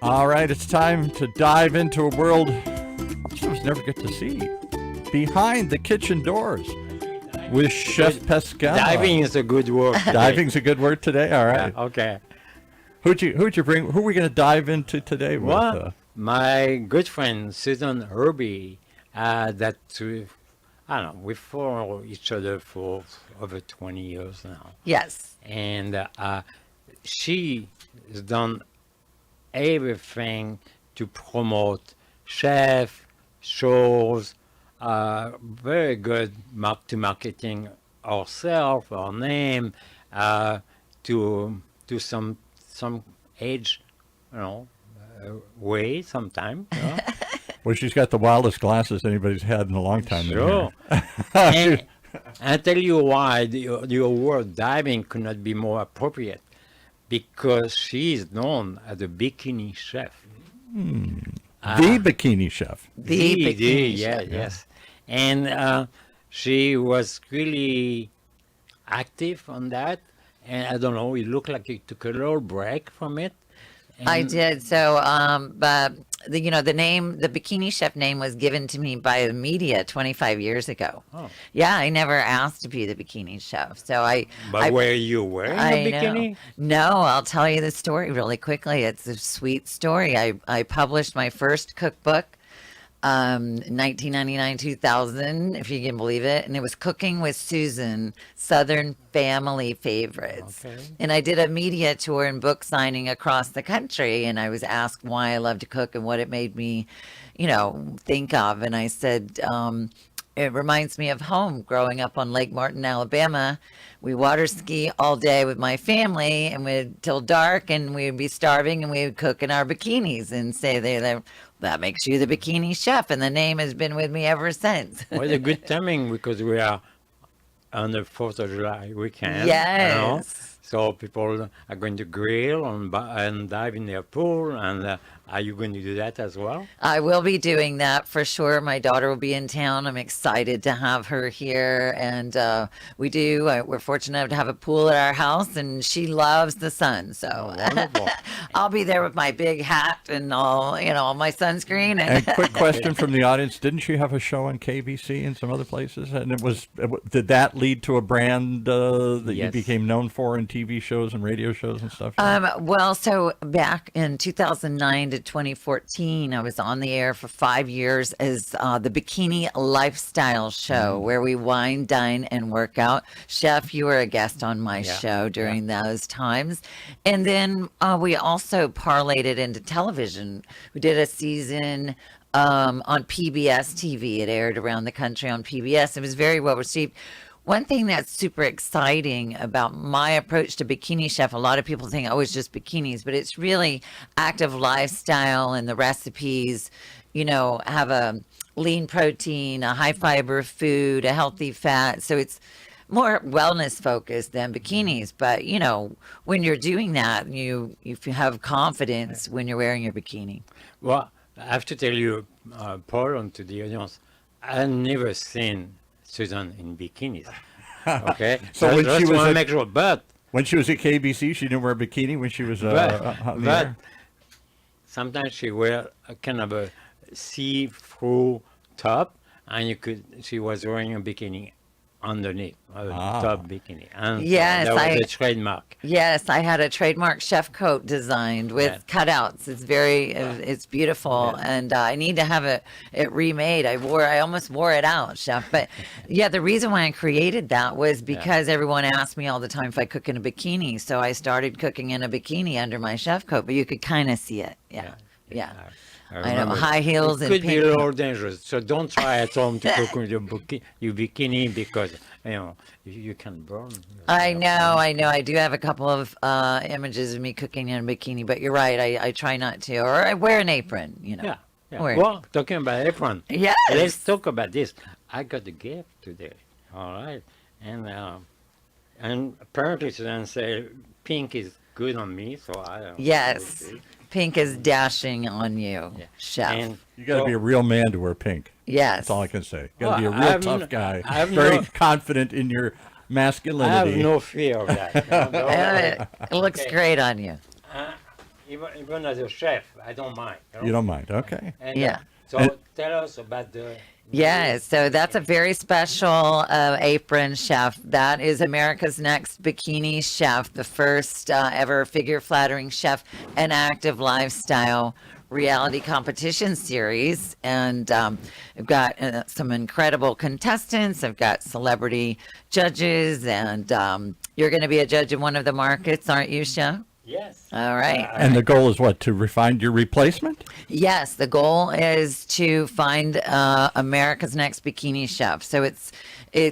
All right, it's time to dive into a world most of us never get to see. Behind the kitchen doors with Chef Pascal. Diving is a good word. Diving's a good word today. All right. Yeah, okay. Who'd you bring? Who are we going to dive into today with? Well, my good friend Susan Irby, that I don't know, we follow each other for over 20 years now. Yes. And she has done everything to promote chef, shows, very good marketing ourselves, our name, to some age, way sometime. You know? Well, she's got the wildest glasses anybody's had in a long time. Sure. And I tell you why your word diving could not be more appropriate. Because she is known as the Bikini Chef. The Bikini Chef. The Bikini Chef. Yes. And she was really active on that. And I don't know, it looked like you took a little break from it. I did. So, the name, the Bikini Chef name was given to me by the media 25 years ago. Oh. Yeah, I never asked to be the Bikini Chef. So But were you wearing a bikini? No, I'll tell you the story really quickly. It's a sweet story. I published my first cookbook 1999, 2000, if you can believe it. And it was Cooking with Susan, Southern Family Favorites. Okay. And I did a media tour and book signing across the country. And I was asked why I love to cook and what it made me, think of. And I said, it reminds me of home growing up on Lake Martin, Alabama. We water ski all day with my family and we'd till dark and we'd be starving and we would cook in our bikinis and say that makes you the Bikini Chef. And the name has been with me ever since. Well, a good timing because we are on the 4th of July weekend. Yes. So people are going to grill and dive in their pool. And are you going to do that as well? I will be doing that for sure. My daughter will be in town. I'm excited to have her here. And we're fortunate enough to have a pool at our house and she loves the sun. So Wonderful. I'll be there with my big hat and all, my sunscreen. And quick question from the audience: didn't she have a show on KBC and some other places? And did that lead to a brand that you Yes. became known for in TV shows and radio shows and stuff? Well, so back in 2009 to 2014, I was on the air for 5 years as the Bikini Lifestyle Show, where we wine, dine, and work out. Chef, you were a guest on my show during those times. And then we also parlayed it into television. We did a season on PBS TV. It aired around the country on PBS. It was very well received. One thing that's super exciting about my approach to Bikini Chef, a lot of people think, oh, it's just bikinis, but it's really active lifestyle, and the recipes, have a lean protein, a high fiber food, a healthy fat. So it's more wellness focused than bikinis. But, when you're doing that, if you have confidence when you're wearing your bikini. Well, I have to tell you, Paul, and to the audience, I've never seen Susan in bikinis. Okay, So when she was want to at- make sure, but When she was at KBC, she didn't wear a bikini when she was on the but air? sometimes she wear a kind of a see-through top, and she was wearing a bikini underneath, a top bikini. And Yes, that was a trademark. Yes, I had a trademark chef coat designed with cutouts. It's beautiful, and I need to have it remade. I almost wore it out, chef. But yeah, the reason why I created that was because everyone asked me all the time if I cook in a bikini. So I started cooking in a bikini under my chef coat, but you could kind of see it. Yeah. I know, remember. high heels It and could be pink. a little dangerous. So don't try at home to cook with your bikini because you can burn. I know. I do have a couple of images of me cooking in a bikini, but you're right. I try not to, or I wear an apron. Yeah. Wear- Well, talking about apron. Yes. Let's talk about this. I got a gift today. All right, and apparently Suzanne said pink is good on me, so I don't. Yes. Pink is dashing on you, chef. And You got to be a real man to wear pink. Yes. That's all I can say. You got to be a Well, real tough guy. I have Very no- confident in your I have masculinity. no fear of that. It looks great on you. even as a chef, I don't mind. You don't mind. Okay. And, Yeah. So And- tell us about the. Yeah, so that's a very special apron, chef. That is America's Next Bikini Chef, the first ever figure flattering chef and active lifestyle reality competition series. And I've got some incredible contestants. I've got celebrity judges, and you're going to be a judge in one of the markets, aren't you, chef? Yes. All right. And the goal is what? To find your replacement? Yes, the goal is to find America's Next Bikini Chef. So we're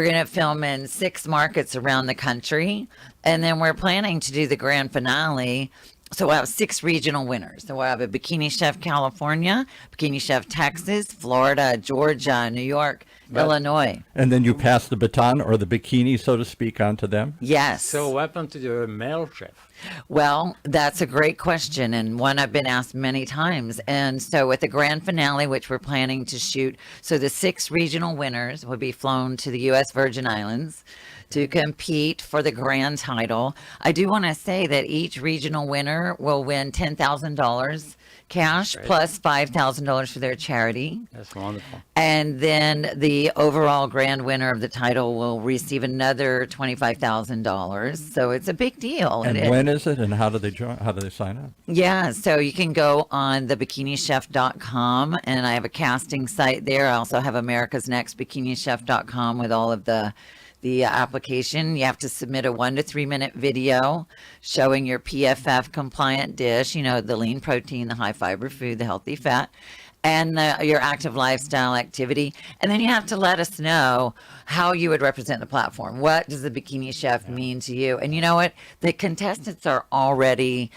going to film in 6 markets around the country, and then we're planning to do the grand finale. So we'll have 6 regional winners. So we'll have a Bikini Chef California, Bikini Chef Texas, Florida, Georgia, New York, Illinois. And then you pass the baton or the bikini, so to speak, on to them? Yes. So what happened to the male chef? Well, that's a great question, and one I've been asked many times. And so with the grand finale, which we're planning to shoot, so the 6 regional winners will be flown to the U.S. Virgin Islands to compete for the grand title. I do want to say that each regional winner will win $10,000 cash plus $5,000 for their charity. That's wonderful. And then the overall grand winner of the title will receive another $25,000. So it's a big deal. And when is it, and how do they join? How do they sign up? Yeah, so you can go on thebikinichef.com, and I have a casting site there. I also have America's Next Bikinichef.com with all of the application. You have to submit a 1 to 3 minute video showing your PFF compliant dish, you know, the lean protein, the high fiber food, the healthy fat, and your active lifestyle activity. And then you have to let us know how you would represent the platform. What does the Bikini Chef mean to you? And you know what? The contestants are already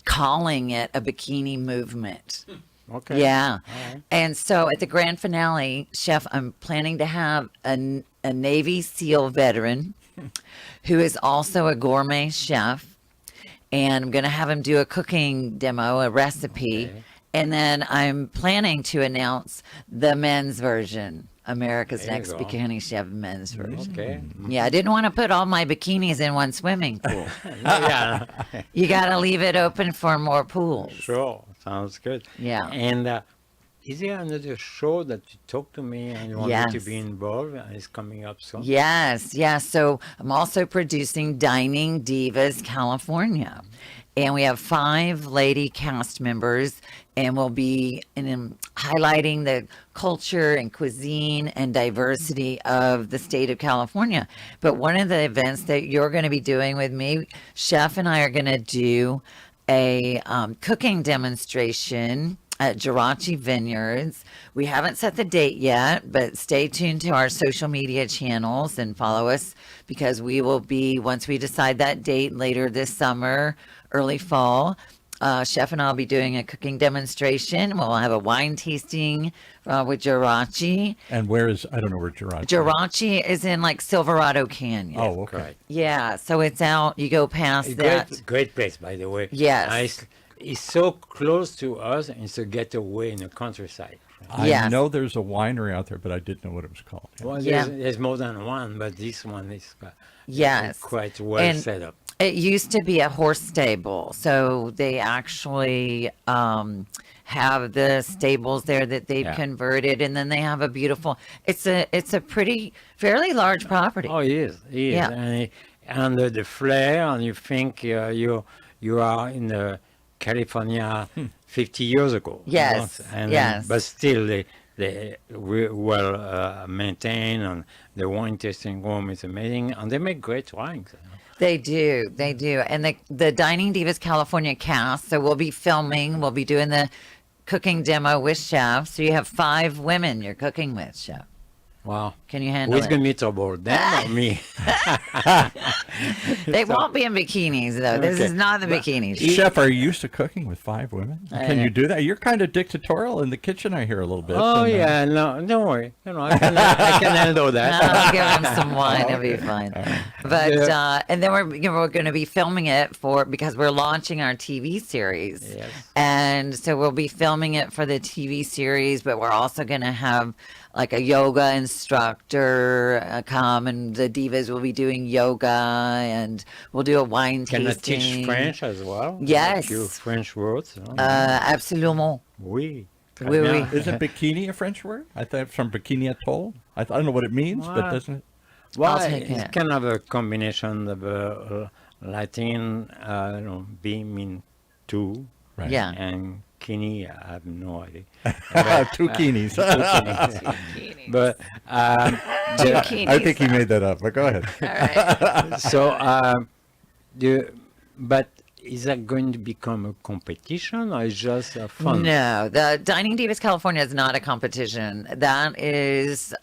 calling it a bikini movement. Okay. Yeah. All right. And so at the grand finale, Chef, I'm planning to have a Navy SEAL veteran who is also a gourmet chef. And I'm going to have him do a cooking demo, a recipe. Okay. And then I'm planning to announce the men's version, America's There you Next go. Bikini Chef men's version. Okay. Yeah, I didn't want to put all my bikinis in one swimming pool. Yeah. You got to leave it open for more pools. Sure. Sounds good. Yeah. And is there another show that you talked to me and you want me to Yes. be involved? It's coming up soon. Yes, yes. So I'm also producing Dining Divas California. And we have 5 lady cast members, and we'll be highlighting the culture and cuisine and diversity of the state of California. But one of the events that you're going to be doing with me, Chef and I are going to do a cooking demonstration at Jirachi Vineyards. We haven't set the date yet, but stay tuned to our social media channels and follow us, because we will be, once we decide that date later this summer, early fall, Chef and I will be doing a cooking demonstration. We'll have a wine tasting with Jirachi. And where is, I don't know where Jirachi is. Jirachi is in like Silverado Canyon. Oh, okay. Correct. Yeah, so it's out, you go past A that. great place, by the way. Yes. It's so close to us, and it's a getaway in the countryside. I Yes. know there's a winery out there, but I didn't know what it was called. Well, Yeah. there's more than one, but this one is Yes. quite well And set up. It used to be a horse stable, so they actually have the stables there that they've Yeah. converted, and then they have a beautiful. It's a pretty fairly large property. Oh, he is. He is. Yeah. And the flair, and you think you are in California 50 years ago. Yes, And yes. But still, they well maintained, and the wine tasting room is amazing, and they make great wines. They do, and the Dining Divas California cast. So we'll be filming. We'll be doing the cooking demo with Chef. So you have 5 women you're cooking with, Chef. Wow. Can you handle Who's it? going to be trouble, them or me? They won't be in bikinis though. This Okay. is not the bikinis. Chef, are you used to cooking with 5 women? Can you do that? You're kind of dictatorial in the kitchen, I hear a little bit. Oh, and, yeah. No, don't worry. I can handle that. I'll give him some wine. It'll be fine. But and then we're going to be filming it because we're launching our TV series. Yes. And so we'll be filming it for the TV series, but we're also going to have like a yoga instructor come, and the divas will be doing yoga, and we'll do a wine Can I tasting. teach French as well? Yes. A few French words. No? Absolument. Oui. Très Oui, bien. oui. Isn't bikini a French word? I thought from bikini atoll. I don't know what it means, but What? doesn't it? Well, I'll take it's it. kind of a combination of Latin, B mean two, Right. Yeah. and kini, I have no idea. Two kinis. But Two the- kinis. I think he made that up, but go ahead. All right. so, but is that going to become a competition or is just fun? No, the Dining Divas California is not a competition. That is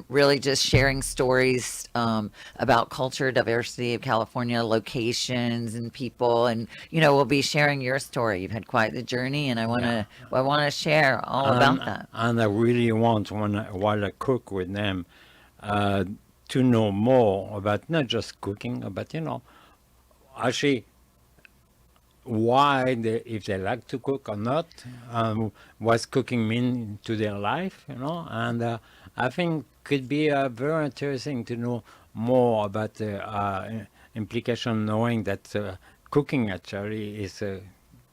really just sharing stories about culture, diversity of California, locations, and people. And we'll be sharing your story. You've had quite the journey, and I want to share all about that. And I really want, while I cook with them, to know more about not just cooking, but actually why if they like to cook or not, what's cooking mean to their life, and I think could be very interesting to know more about the implication, knowing that cooking actually is a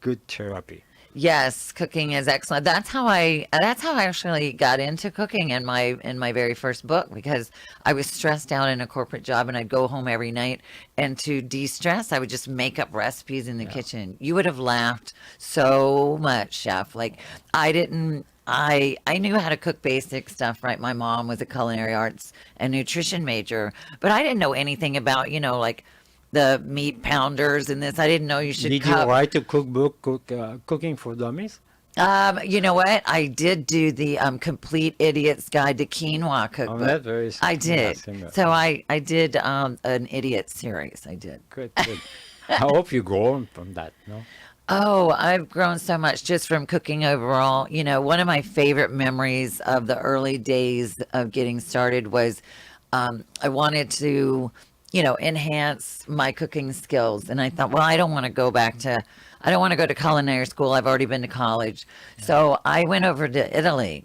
good therapy. Yes, cooking is excellent. That's how I actually got into cooking in my very first book, because I was stressed out in a corporate job, and I'd go home every night, and to de-stress I would just make up recipes in the kitchen. You would have laughed so much, Chef. Like I knew how to cook basic stuff, right? My mom was a culinary arts and nutrition major, but I didn't know anything about, like the meat pounders and this. I didn't know you should Did cut. you write a cookbook, Cooking for Dummies? You know what? I did do the Complete Idiot's Guide to Quinoa cookbook. That's very I did. similar. So I did an idiot series. I did. Good. I hope you go on from that, no? Oh, I've grown so much just from cooking overall. One of my favorite memories of the early days of getting started was I wanted to, enhance my cooking skills. And I thought, well, I don't want to go to culinary school. I've already been to college. So I went over to Italy,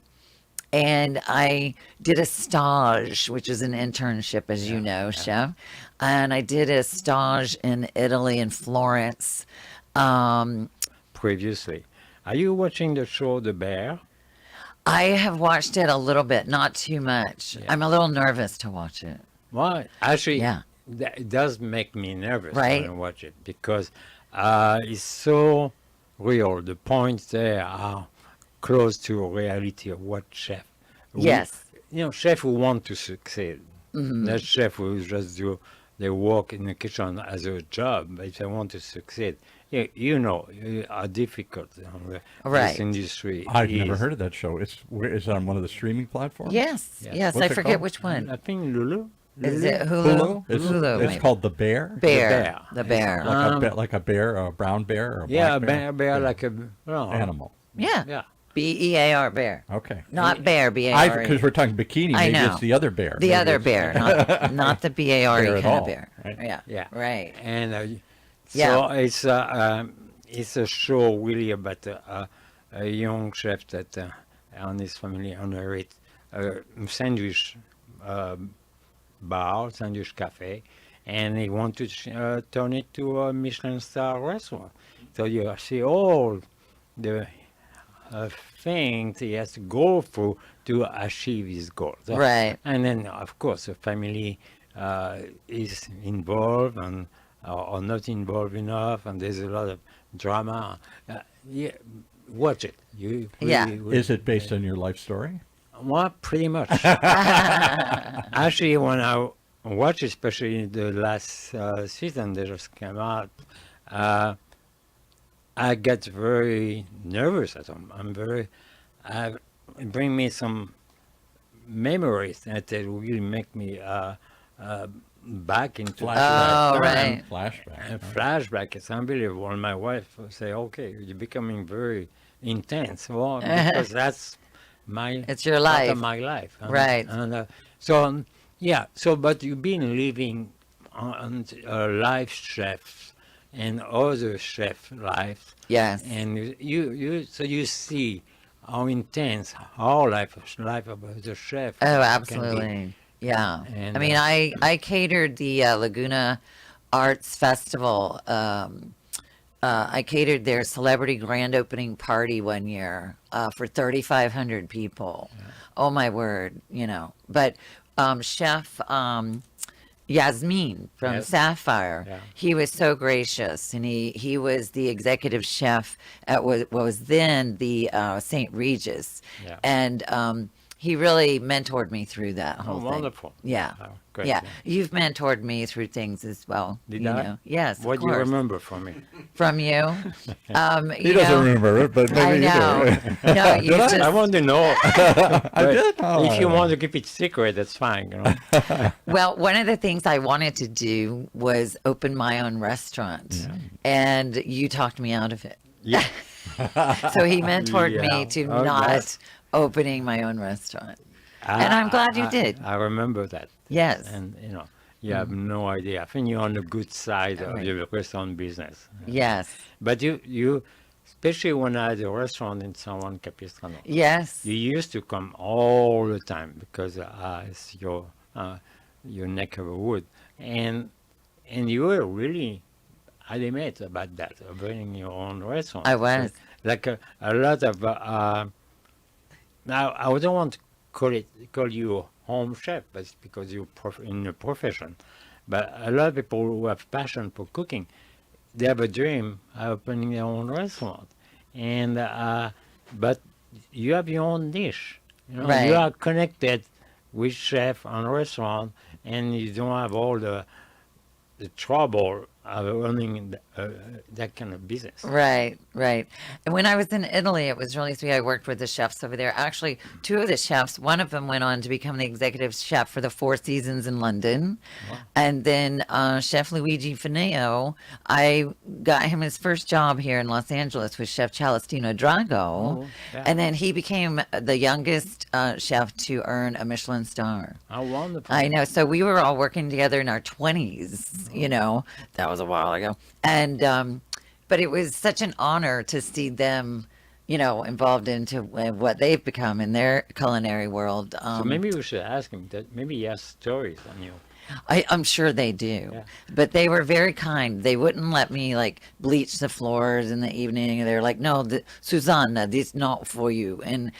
and I did a stage, which is an internship, as you know, Chef. And I did a stage in Italy, in Florence. Previously. Are you watching the show The Bear? I have watched it a little bit, not too much. Yeah. I'm a little nervous to watch it. Well, actually, Yeah. it does make me nervous Right. when I watch it, because it's so real. The points there are close to reality of what chef. Yes. Chef who want to succeed. Not chef who just do their work in the kitchen as a job, but if they want to succeed. How difficult Right. this industry I've is. never heard of that show. Is it on one of the streaming platforms? Yes. Yeah. Yes. What's I it forget called? which one. I think Lulu. Is it Hulu? Hulu? It's, Hulu. it's maybe. called The Bear? Bear. Bear. The Bear. Like a bear, a brown bear, or a Yeah, black bear like a animal. Yeah. Yeah. BEAR, Bear. Okay. Not bear, BARE. Because we're talking bikini, I maybe know. it's the other bear. The Maybe other it's- bear, not the BARE Bear at kind all, of bear. right? Yeah. Yeah. Right. And Yeah. so it's a show really about a young chef that and his family operate a sandwich bar, sandwich cafe, and he want to turn it to a Michelin star restaurant. So you see all the things he has to go through to achieve his goal. So- Right. And then, of course, the family is involved and or not involved enough, and there's a lot of drama. Yeah, watch it. You Yeah. will- Is it based on your life story? Well, pretty much. Actually, when I watch, especially the last season that just came out, I get very nervous at home. It bring me some memories that really make me back into Oh, time. right. Flashback. And flashback is unbelievable. And my wife will say, "Okay, you're becoming very intense." Well, because that's my It's your part life. of my life. Right. And but you've been living on life chefs and other chef lives. Yes. And you see how intense our life of the chef Oh, can be. absolutely. Yeah. And I mean, I catered the Laguna Arts Festival. I catered their celebrity grand opening party one year for 3,500 people. Oh my word, you know. But Chef Yasmin from Yes. Sapphire, Yeah. he was so gracious, and he was the executive chef at what was then the St. Regis, Yeah. and he really mentored me through that whole Oh, thing. wonderful. Yeah. Oh, great. Yeah, you've mentored me through things as well. Did you I? know. Yes, What of do you course. remember from me? From you. He doesn't remember it, but I maybe know. you do. No, you Did I? just I want to know. I But did? Oh, if you I- want to keep it secret, that's fine. You know. well, one of the things I wanted to do was open my own restaurant, and you talked me out of it. Yeah. So he mentored Yeah. me to Oh, not yes. opening my own restaurant. And I'm glad you did. I remember that. Yes. And you know, you have no idea. I think you're on the good side of Right. the restaurant business. Yes. But you, especially when I had a restaurant in San Juan Capistrano, Yes. you used to come all the time because it's your neck of the wood, and you were really adamant about that, opening your own restaurant. I was. Like a lot of now I don't want to call you a home chef, but it's because you're in a profession. But a lot of people who have passion for cooking, they have a dream of opening their own restaurant, and but you have your own dish. You know, Right. you are connected with chef and restaurant, and you don't have all the trouble of running that kind of business. Right, right. And when I was in Italy, it was really sweet. I worked with the chefs over there. Actually, two of the chefs, one of them went on to become the executive chef for the Four Seasons in London. And then Chef Luigi Fineo, I got him his first job here in Los Angeles with Chef Celestino Drago. Oh, yeah. And then he became the youngest chef to earn a Michelin star. How wonderful! I know. So we were all working together in our 20s, you know, that was a while ago. And, but it was such an honor to see them, you know, involved into what they've become in their culinary world. So maybe we should ask him that. Maybe he has stories on you. I'm sure they do, Yeah. but they were very kind. They wouldn't let me like bleach the floors in the evening. They're like, "No, Susanna, this not for you." And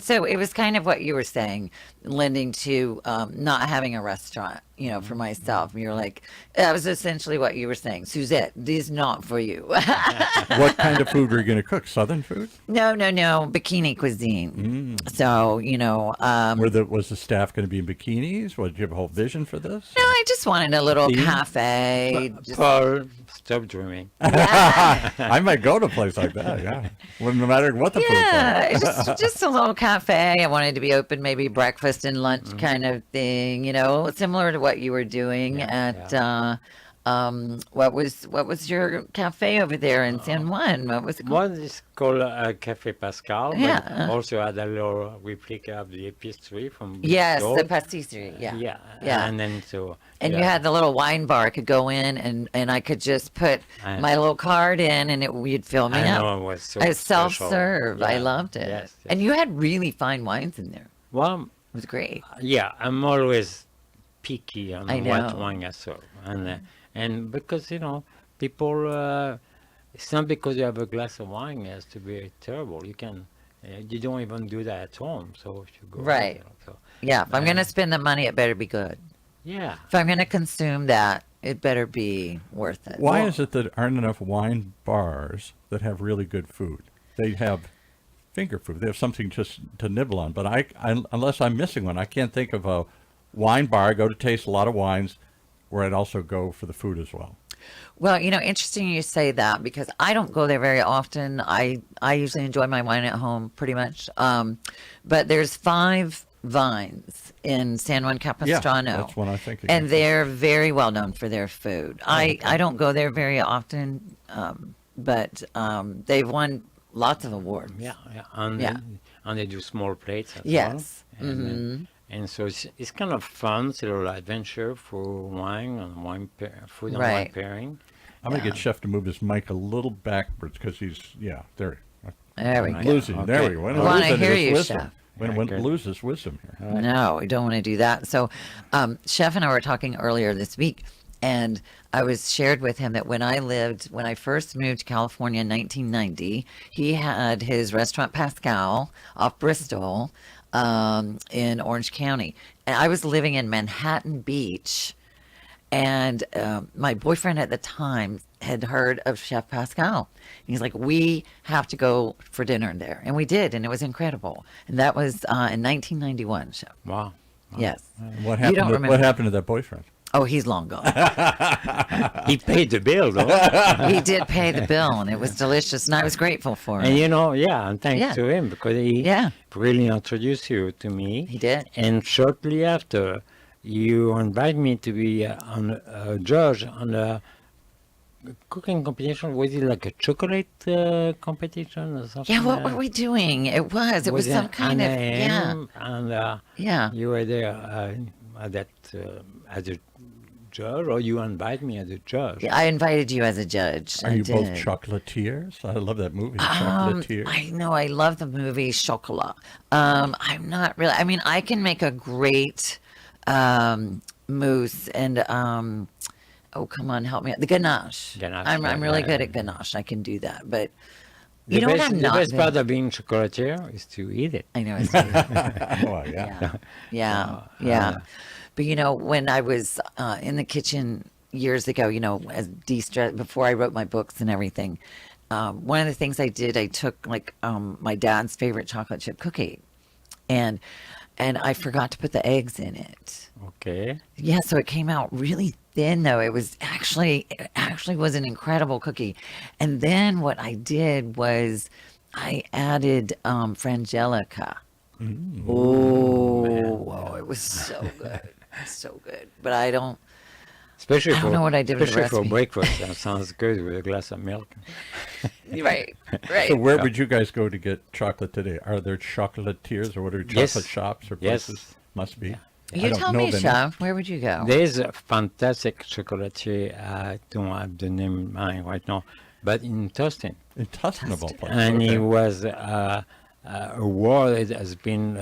so it was kind of what you were saying, lending to not having a restaurant, you know, for myself. You're like, that was essentially what you were saying, Suzette. This not for you. What kind of food were you going to cook? Southern food? No, bikini cuisine. So you know, Was the staff going to be in bikinis? Did you have a whole vision for this? no, I just wanted a little Theme? cafe. Just, Paul, stop dreaming. I might go to a place like that. Yeah, well, no matter what the food's like. yeah, just a little cafe. I wanted to be open, maybe breakfast and lunch kind of thing. You know, similar to what you were doing at. What was your cafe over there in San Juan? What was it called? One is called Café Pascal, Yeah. but also had a little replica of the pastry from Yes, Bristol. the pastisserie. Yeah. Yeah. And then so. And yeah. you had the little wine bar. I could go in and I could just put I- my little card in and you'd fill me I up. know it was so I was special. self-serve. I Yeah. loved it. Yes, And you had really fine wines in there. Well, It was great. yeah, I'm always picky on I what know. wine I serve, and because people, it's not because you have a glass of wine it has to be terrible. You don't even do that at home. So if you go out, Right. so Yeah, if I'm going to spend the money, it better be good. yeah, If I'm going to consume that, it better be worth it. Why is it that there aren't enough wine bars that have really good food? They have finger food. They have something just to nibble on. But I unless I'm missing one, I can't think of a wine bar. I go to taste a lot of wines where I'd also go for the food as well. Well, you know, interesting you say that because I don't go there very often. I usually enjoy my wine at home pretty much. But there's 5 vines in San Juan Capistrano. Yeah, that's what I think. And they're very well known for their food. I don't go there very often, but they've won lots of awards. yeah, and Yeah. and they do small plates as Yes. well. And so it's kind of fun, it's a little adventure for wine and food and wine Right. pairing. I'm going to get Chef to move his mic a little backwards because there. There we Right. go. Losing. There Okay. we go. When I it wanna loses hear its you, wisdom. Chef. When it Okay. loses wisdom here. No, we don't want to do that. So, Chef and I were talking earlier this week, and I was shared with him that when I first moved to California in 1990, he had his restaurant Pascal off Bristol in Orange County. And I was living in Manhattan Beach. And my boyfriend at the time had heard of Chef Pascal. He's like, we have to go for dinner there. And we did, and it was incredible. And that was in 1991, Chef. Wow. Yes. What You happened? don't To, remember. what happened to that boyfriend? Oh, he's long gone. He paid the bill, though. He did pay the bill, and it was delicious, and I was grateful for And it. you know, yeah, and thanks Yeah. to him because he Yeah. really introduced you to me. He did. And shortly after, you invited me to be on a judge on a cooking competition. Was it like a chocolate competition or something? Yeah, what were we doing? It was Was some kind of, yeah, And yeah. you were there at that as a judge, or you invited me as a judge. I invited you as a judge. Are I you both did. chocolatiers? I love that movie, Chocolatiers. I know, I love the movie Chocolat. I'm not really, I mean, I can make a great mousse and, oh, come on, help me out. The ganache. Ganache, I'm really right. good at ganache. I can do that. But The you know what best, I'm the not best good- part of being chocolatier is to eat it. I know it's Oh, yeah. yeah. But you know, when I was in the kitchen years ago, you know, as de-stress before I wrote my books and everything, one of the things I did, I took like my dad's favorite chocolate chip cookie, and I forgot to put the eggs in it. Okay. Yeah, so it came out really thin though. It actually was an incredible cookie. And then what I did was I added frangelica. Oh, it was so good. So good. But I don't Especially I don't know what I did with the especially for recipe. breakfast. That sounds good with a glass of milk. right. So where would you guys go to get chocolate today? Are there chocolatiers or what are chocolate Yes. shops or Yes. places? Must be. I You don't tell know me, the name. Chef, where would you go? There's a fantastic chocolatier. I don't have the name in mind right now, but in Tustin. In Tustinable place. And okay. he was awarded as being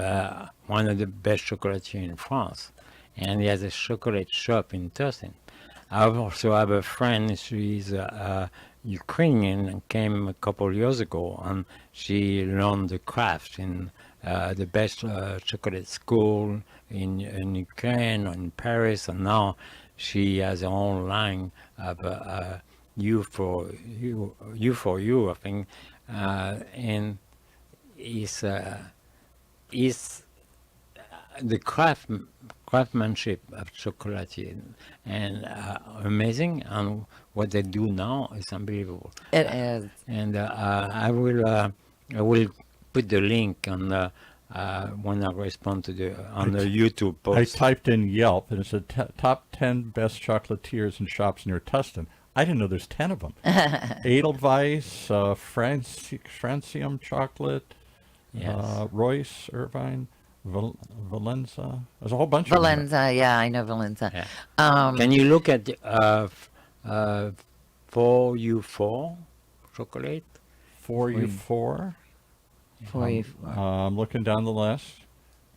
one of the best chocolatiers in France. And he has a chocolate shop in Tustin. I also have a friend, she's Ukrainian and came a couple years ago, and she learned the craft in the best chocolate school in Ukraine, in Paris, and now she has her own line of you for you, I think, and is the craftsmanship of chocolatier and amazing, and what they do now is unbelievable. It is. And I will put the link on when I respond to the on the YouTube I post. typed in Yelp and it said top 10 best chocolatiers and shops near Tustin. I didn't know there's 10 of them. Edelweiss, Francium Chocolate, Yes. Royce, Irvine, Valenza. There's a whole bunch of them. Valenza, yeah, I know Valenza. Yeah. Can you look at 4U4 chocolate? 4U4. For you. I'm looking down the list.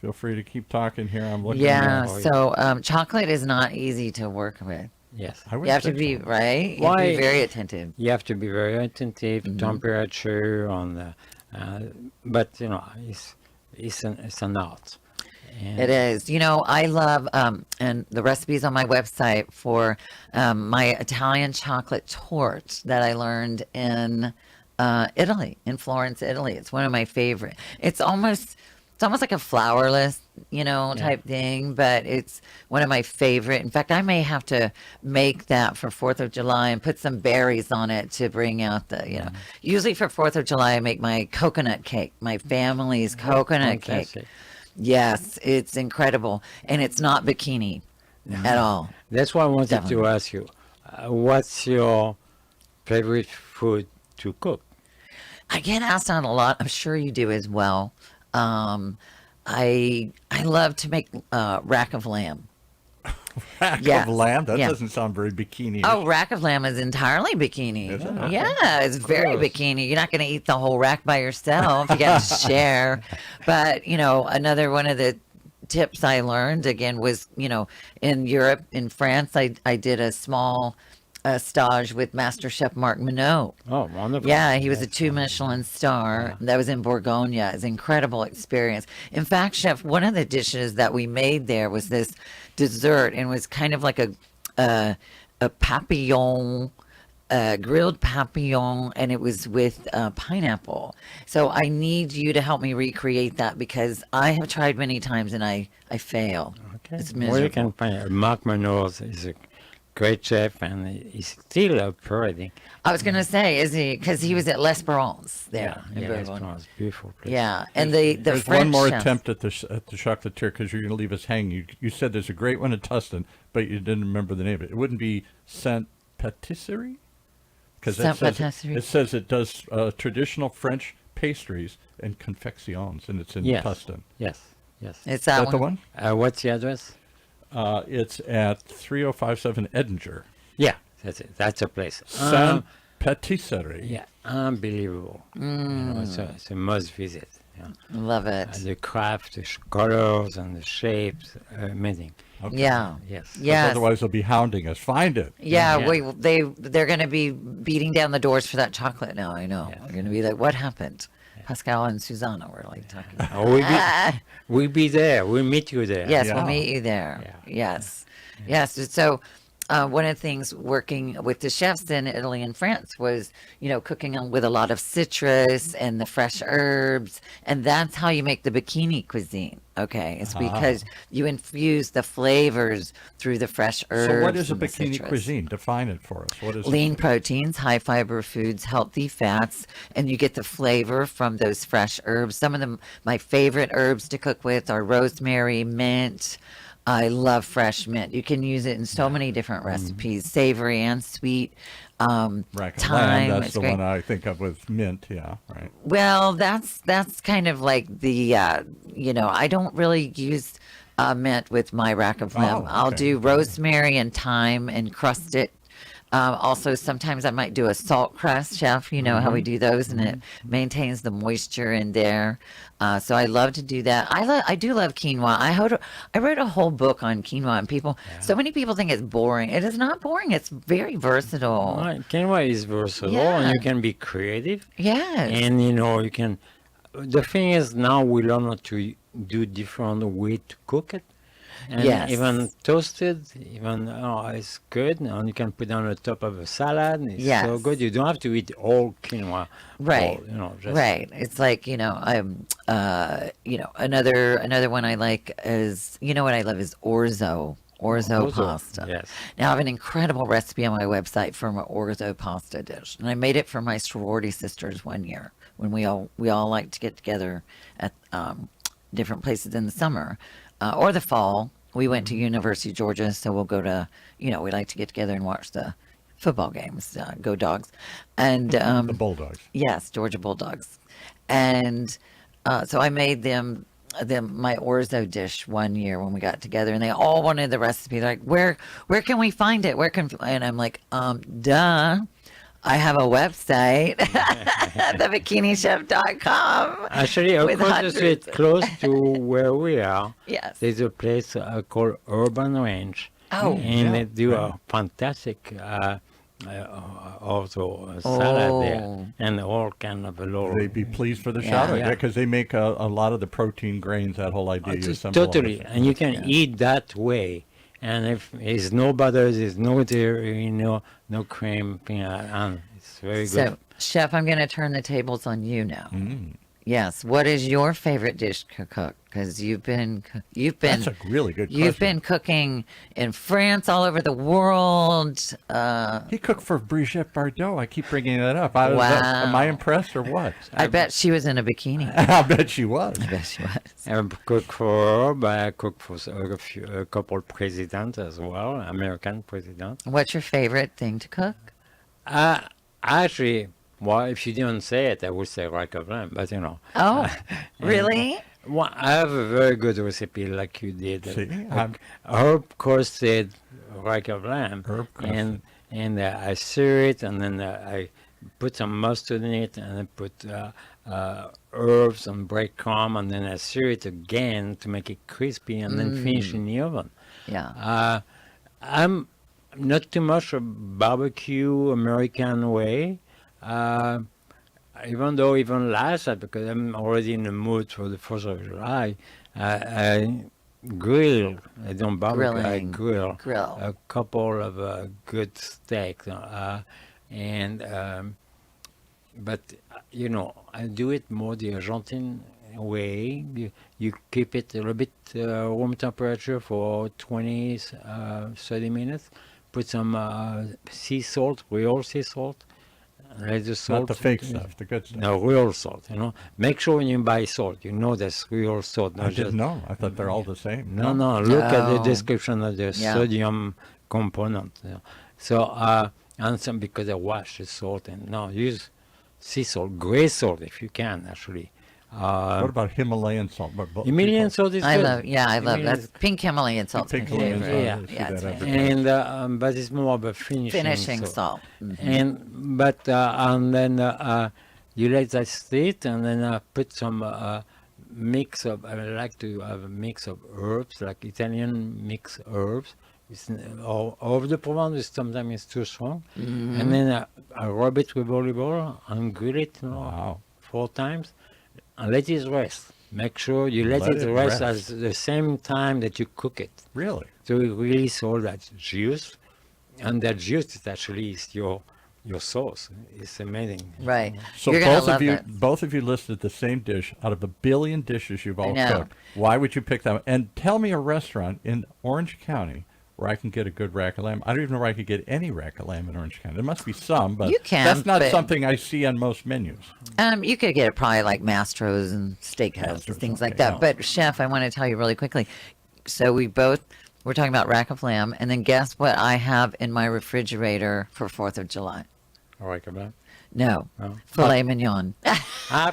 Feel free to keep talking here. I'm looking. Yeah, for you. so chocolate is not easy to work with. Yes. I would You have to think be, so. right? You have to be Why- very attentive. You have to be very attentive, temperature on the, but you know, it's an art. And It is. You know, I love, and the recipe's on my website for my Italian chocolate torte that I learned in Italy, in Florence, Italy. It's one of my favorite. It's almost like a flourless, you know, type thing, but it's one of my favorite. In fact, I may have to make that for 4th of July and put some berries on it to bring out the, you know. Usually for 4th of July, I make my coconut cake, my family's coconut cake. fantastic. Yes, it's incredible. And it's not bikini at all. That's why I wanted Definitely. to ask you, what's your favorite food to cook? I get asked that a lot. I'm sure you do as well. I love to make rack of lamb. Rack Yes, of lamb? That yeah. doesn't sound very bikini. Oh, rack of lamb is entirely bikini. Is it? Okay. Yeah, it's very Gross. bikini. You're not going to eat the whole rack by yourself. You got to share. But, another one of the tips I learned again was, in Europe, in France, I did a small stage with Master Chef Marc Minot. Oh, wonderful. Yeah, he was a Yes. 2 Michelin star. That was in Bourgogne. It's an incredible experience. In fact, chef, one of the dishes that we made there was this dessert, and it was kind of like a papillon, grilled papillon, and it was with pineapple. So I need you to help me recreate that because I have tried many times and I fail. Okay. It's Well, you miserable. can find Mark Munoz is a great chef, and he's still operating. I was going to say, is he? Because he was at L'Esperance there. in Yeah, Bourgogne. it's beautiful place. Yeah, and the There's French one more chefs- attempt at the chocolatier because you're going to leave us hanging. You said there's a great one in Tustin, but you didn't remember the name of it. It wouldn't be Saint Patisserie? Because Saint Patisserie. it says it does traditional French pastries and confections, and it's in Yes. Tustin. Yes. Yes. It's Is that, that the one? What's the address? It's at 3057 Edinger. Yeah, that's it. That's a place. Saint Patisserie. Yeah, unbelievable. It's a must visit. Yeah. Love it. The craft, the colors, and the shapes, amazing. Okay. Yeah. Yes. Yes. Otherwise, they'll be hounding us. Find it. Yeah, Yeah. they're going to be beating down the doors for that chocolate now. I know. Yes. They're going to be like, "What happened?" Pascal and Susanna were like talking. We'll be there. We'll meet you there. Yes, Yeah. we'll meet you there. Yeah. Yes, yes. So, one of the things working with the chefs in Italy and France was, cooking with a lot of citrus and the fresh herbs, and that's how you make the bikini cuisine. Okay, it's because you infuse the flavors through the fresh herbs. So, what is a and the bikini citrus. cuisine? Define it for us. What is Lean proteins, high fiber foods, healthy fats, and you get the flavor from those fresh herbs. Some of them, my favorite herbs to cook with are rosemary, mint. I love fresh mint. You can use it in so many different recipes, savory and sweet. Rack of Thyme, lamb? That's it's the great. one I think of with mint. Yeah, right. Well, that's kind of like the I don't really use mint with my rack of lamb. I'll okay. do rosemary and thyme and crust it. Also, sometimes I might do a salt crust, chef. You know how we do those, and it maintains the moisture in there. So I love to do that. I do love quinoa. I wrote a whole book on quinoa, and so many people think it's boring. It is not boring. It's very versatile. Right. Quinoa is versatile, Yeah. and you can be creative. Yes. And you can. The thing is, now we learn how to do different way to cook it. And Yes. even toasted, it's good. And you can put on the top of a salad. It's so Yes. good. You don't have to eat all quinoa. Right. Just Right. It's like, another one I like is, what I love is orzo Orzo, pasta. yes. Now I have an incredible recipe on my website for an orzo pasta dish. And I made it for my sorority sisters one year when we all like to get together at different places in the summer or the fall. We went to University of Georgia, so we'll go to, we like to get together and watch the football games, go Dogs. And The Bulldogs. yes, Georgia Bulldogs. And so I made them my orzo dish one year when we got together, and they all wanted the recipe. They're like, where can we find it? And I'm like, duh. I have a website, theBikiniChef.com. Actually, with across the hundreds. street, close to where we are, Yes. there's a place called Urban Range. Oh, and they do right. a fantastic also salad there, Oh. and all kind of a little. They'd be pleased for the Yeah. shout out Yeah. because they make a lot of the protein grains. That whole idea. you Just assemble all totally, this. and you can eat that way. And if there's no butter, there's no dairy, no cream, and it's very good. So, Chef, I'm going to turn the tables on you now. Yes. What is your favorite dish to cook? Because you've been That's a really good you've question. been cooking in France, all over the world. He cooked for Brigitte Bardot. I keep bringing that up. Am I Wow. impressed or what? I bet she was in a bikini. I bet she was. I bet she was. I cook for her, but I cook for a couple presidents as well, American presidents. What's your favorite thing to cook? Actually, well, if you didn't say it, I would say rack of lamb, but Oh, really? Well, I have a very good recipe like you did. See, Herb crusted rack of lamb. Herb crusted. And I sear it, and then I put some mustard in it, and I put herbs and breadcrumb, and then I sear it again to make it crispy, and then finish in the oven. Yeah. I'm not too much a barbecue American way. Even though even last night, because I'm already in the mood for the 4th of July, I grill. I don't barbecue, I grill. Grill. A couple of good steaks. But, I do it more the Argentine way. You keep it a little bit room temperature for 20, 30 minutes. Put some sea salt, real sea salt. Let the salt. Not the fake stuff, the good stuff. No, real salt, Make sure when you buy salt, that's real salt. I didn't know. I thought they're all the same. No, look at the No. description of the sodium component. So, and some because I wash the salt, and use sea salt, gray salt if you can, actually. What about Himalayan salt? Himalayan salt is I good. love Himalayan- that's pink Himalayan salt. Pink Himalayan salt, Yeah, I see yeah, that it's my advertised. favorite. And but it's more of a finishing Finishing salt. And then you let that sit, and then put some mix of. I like to have a mix of herbs, like Italian mixed herbs. Or the Provence is sometimes it's too strong, and then I rub it with olive oil and grill it, Wow. 4 times, and let it rest. Make sure you let it rest at the same time that you cook it. Really? So you release all that juice, and that juice is actually your sauce. It's amazing. Right. So You're gonna both love of you, it. both of you listed the same dish out of a billion dishes you've all know. cooked. Why would you pick that one? And tell me a restaurant in Orange County where I can get a good rack of lamb. I don't even know where I could get any rack of lamb in Orange County. There must be some, but You can, that's not but- something I see on most menus. You could get it probably like Mastro's and steakhouses, Mastro's, things okay, like that. no. But chef, I want to tell you really quickly. So we're talking about rack of lamb, and then guess what I have in my refrigerator for 4th of July? All right, come on. No, Oh. filet mignon.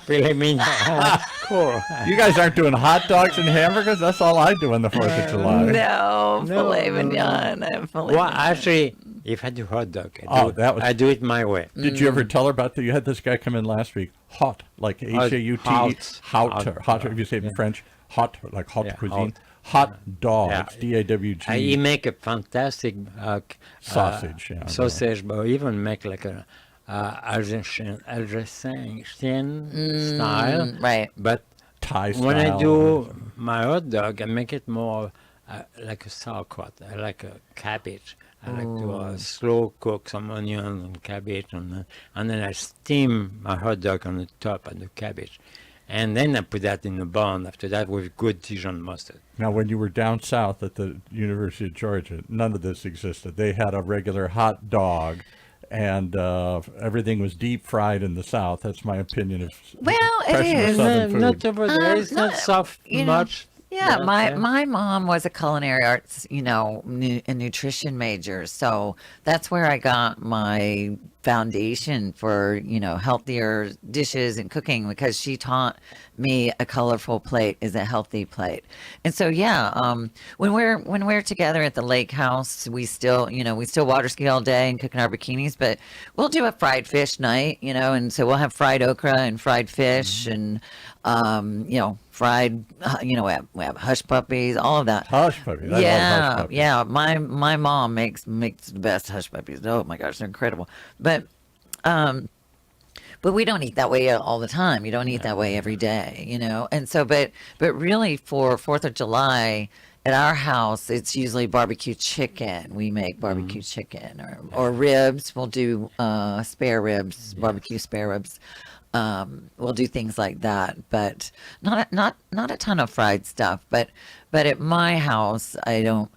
Filet mignon. Cool. You guys aren't doing hot dogs and hamburgers? That's all I do on the 4th of July. No, filet no, no. mignon. Filet Well, mignon. actually, if I do hot dog, that I do it my way. Did you ever tell her about that? You had this guy come in last week, hot, like Haute, hot, if you say it in French, hot, like hot Yeah, cuisine, hot dogs, Yeah. DAWG. He make a fantastic Sausage, yeah. sausage, but even make like a Alsatian style. right. But Thai when I style. do my hot dog, I make it more like a sauerkraut. I like a cabbage. I like to slow cook some onion and cabbage, and then I steam my hot dog on the top of the cabbage. And then I put that in the bun after that with good Dijon mustard. Now, when you were down south at the University of Georgia, none of this existed. They had a regular hot dog, and everything was deep fried in the South. That's my opinion of Well, it impression of is. Southern food. Not over there. It's not not- soft you know, much. Yeah, my okay. my mom was a culinary arts, a nutrition major. So that's where I got my foundation for, healthier dishes and cooking, because she taught me a colorful plate is a healthy plate. And so when we're together at the lake house, we still water ski all day and cook in our bikinis, but we'll do a fried fish night, and so we'll have fried okra and fried fish and fried, we have hush puppies, all of that. Hush puppies. I love hush puppies. Yeah. My mom makes the best hush puppies. Oh my gosh, they're incredible. But we don't eat that way all the time. You don't eat that way every day, And so, but really for 4th of July at our house, it's usually barbecue chicken. We make barbecue chicken or ribs. We'll do spare ribs, barbecue spare ribs. We'll do things like that, but not a ton of fried stuff. But at my house, I don't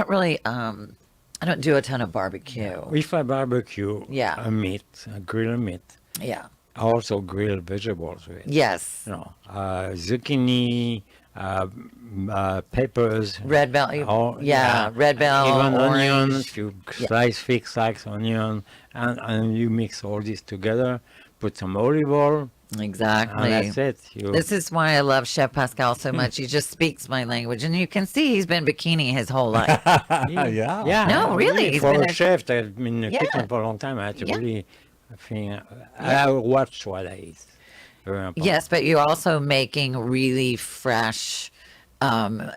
really I don't do a ton of barbecue. If I barbecue Yeah. a meat, a grilled meat, Yeah. I also grill vegetables with it. Yes. Zucchini, peppers. Red bell. Oh, Red bell. Even orange. onions, you slice thick slice onion, and you mix all this together. put some olive oil, Exactly. and that's it. You, This is why I love Chef Pascal so much. He just speaks my language, and you can see he's been bikini his whole life. Yeah. yeah. No, really, he's For been a a- chef that's been in the Yeah. kitchen for a long time, I had to Yeah. really think, I watch what I eat. Very important. Yes, but you're also making really fresh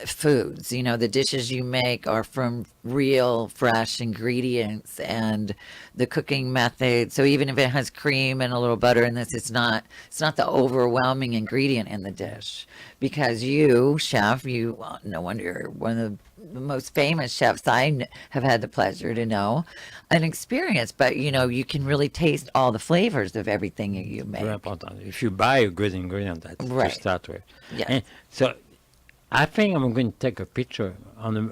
foods. You know, the dishes you make are from real fresh ingredients and the cooking method. So even if it has cream and a little butter in this, it's not the overwhelming ingredient in the dish. Because you, chef, well, no wonder you're one of the most famous chefs have had the pleasure to know and experience. But you know, you can really taste all the flavors of everything you make. Very important. If you buy a good ingredient, that's Right. to start with. Yes. And so I think I'm going to take a picture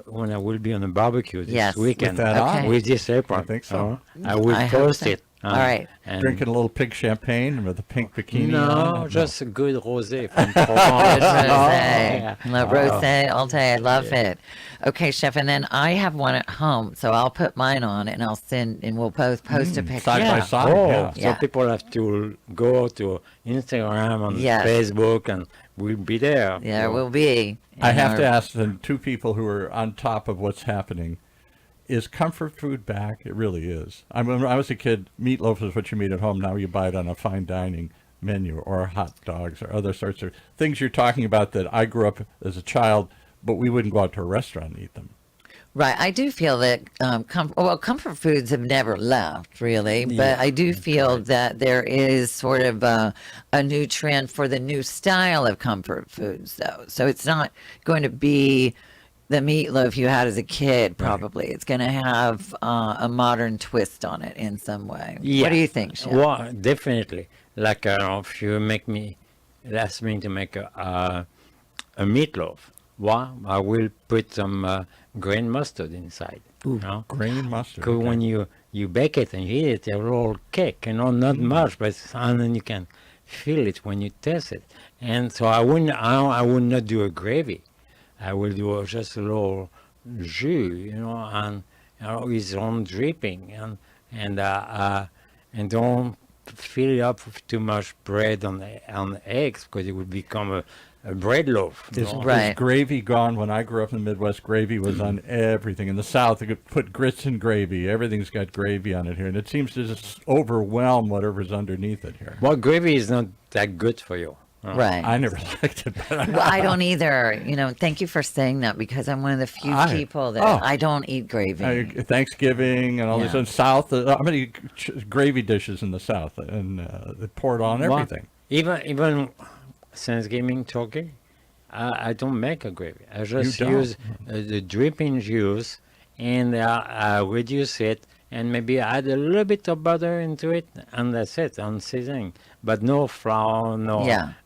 when I will be on a barbecue this Yes. weekend With that on? with this apron. I think so. I will I hope post so. it. All right. And Drinking a little pink champagne with a pink bikini on. no, just a good rosé from Good Provence. rosé. Love Oh. rosé all day. I love it. Okay, chef, and then I have one at home, so I'll put mine on and I'll send and we'll post a picture. side by side, Oh, yeah. so Yeah. people have to go to Instagram and Yes. Facebook, and we'll be there. There will be. I And have our- to ask the two people who are on top of what's happening. Is comfort food back? It really is. I mean, when I was a kid, meatloaf is what you eat at home. Now you buy it on a fine dining menu, or hot dogs, or other sorts of things you're talking about that I grew up as a child, but we wouldn't go out to a restaurant and eat them. Right. I do feel that comfort foods have never left, really. But I do feel that there is sort of a new trend for the new style of comfort foods, though. So it's not going to be the meatloaf you had as a kid, probably. It's going to have a modern twist on it in some way. What do you think, Chef? Well, definitely. Like if you ask me to make a meatloaf, well, I will put some green mustard inside. You know? Grain mustard. Because okay. when you bake it and you eat it, a little cake, not much, but and then you can feel it when you taste it. And so I would not do a gravy. I will do just a little jus, and his own dripping, and don't fill it up with too much bread on eggs, because it would become a bread loaf. Is Right. gravy gone? When I grew up in the Midwest, gravy was on everything. In the South, you could put grits in gravy. Everything's got gravy on it here, and it seems to just overwhelm whatever's underneath it here. Well, gravy is not that good for you. Right. I never liked it, but Well, I don't either. Thank you for saying that, because I'm one of the few people that I don't eat gravy. Thanksgiving and all these Yeah. in the South. How many gravy dishes in the South? And they pour it on Well, everything. Even Thanksgiving turkey, I don't make a gravy. I just don't? use the dripping juice, and I reduce it, and maybe add a little bit of butter into it, and that's it, on seasoning. But no flour,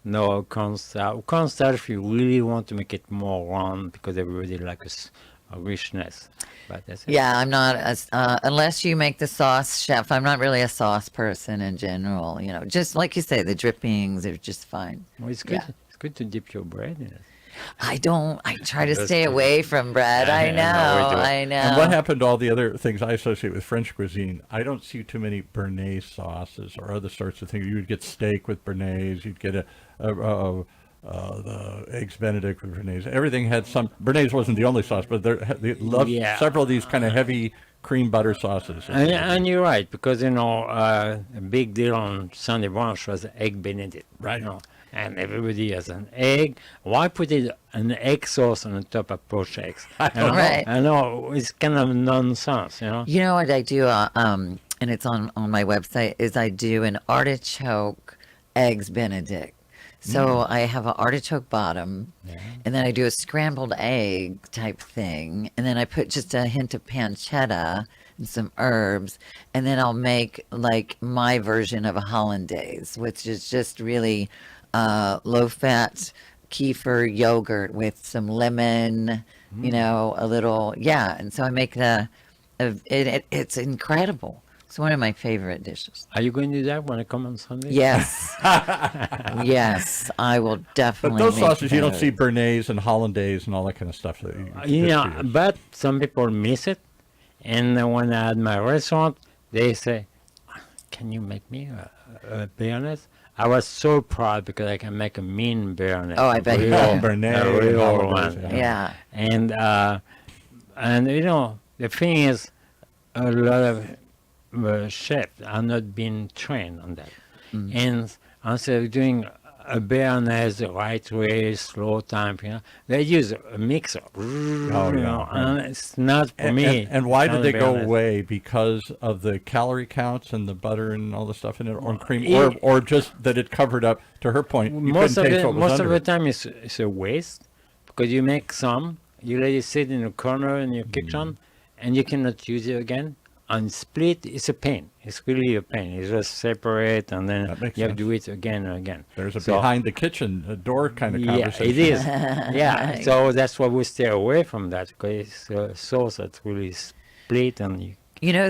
no cornstarch. Cornstarch, if you really want to make it more round, because everybody likes a richness. But that's it. Yeah, I'm not unless you make the sauce, chef. I'm not really a sauce person in general. Just like you say, the drippings are just fine. Well, it's good. Yeah. It's good to dip your bread in it. I try to That's stay true. away from bread. I I know, know. we do. I know. And what happened to all the other things I associate with French cuisine? I don't see too many béarnaise sauces or other sorts of things. You would get steak with béarnaise. You'd get the eggs Benedict with béarnaise. Everything had some. Béarnaise wasn't the only sauce, but they loved Yeah. several of these kind of heavy cream butter sauces. And you're right, because a big deal on Sunday brunch was egg Benedict. Right. And everybody has an egg. Why put an egg sauce on the top of poached eggs? Right. I know, it's kind of nonsense, You know what I do? And it's on my website. Is I do an artichoke eggs Benedict. So I have an artichoke bottom, and then I do a scrambled egg type thing, and then I put just a hint of pancetta and some herbs, and then I'll make like my version of a hollandaise, which is just really low-fat kefir yogurt with some lemon, a little, and so I make it's incredible. It's one of my favorite dishes. Are you going to do that when I come on Sunday? Yes. Yes, I will But definitely those make sauces, you don't those. see béarnaise and hollandaise and all that kind of stuff. That Yeah, but some people miss it. And when I had my restaurant, they say, can you make me a béarnaise? I was so proud because I can make a mean béarnaise. Oh, I bet you Real- can. Bernay a real nowadays, one. Yeah. And you know, the thing is, a lot of chefs are not being trained on that. And instead of doing a béarnaise the right way, slow time, they use a mixer. yeah, And it's not for me. And why it's did not they a go béarnaise. away? Because of the calorie counts and the butter and all the stuff in it, or cream, Yeah. or just that it covered up. To her point, you Most couldn't of taste the what was most under of the it. time it's a waste because you make some, you let it sit in a corner in your kitchen, and you cannot use it again. And split, it's a pain. It's really a pain. It's just separate, and then That makes you have sense. to do it again and again. There's a So- behind the kitchen door kind of Yeah, conversation. it is. Yeah, so that's why we stay away from that because it's a sauce that's really split, and You know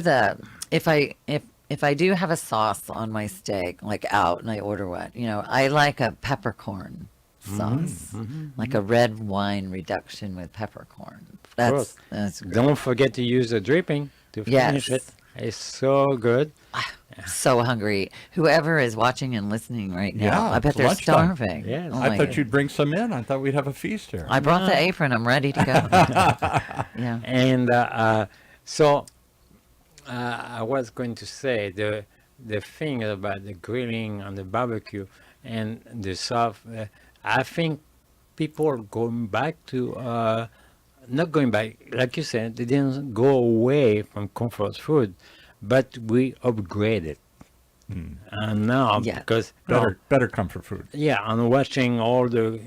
if I do have a sauce on my steak, like out, and I order what, I like a peppercorn sauce, like a red wine reduction with peppercorn. course. That's great. don't forget to use the dripping to finish Yes. it. It's so good. So hungry. Whoever is watching and listening right now, Yeah, I bet it's they're lunchtime. starving. Yes. Oh I my thought God. you'd bring some in. I thought we'd have a feast here. I brought the apron. I'm ready to go. Yeah. And so I was going to say the thing about the grilling and the barbecue and the soft. I think people are going back to not going back, like you said, they didn't go away from comfort food, but we upgraded. And now, Yeah. because you know, Better comfort food. yeah, and watching all the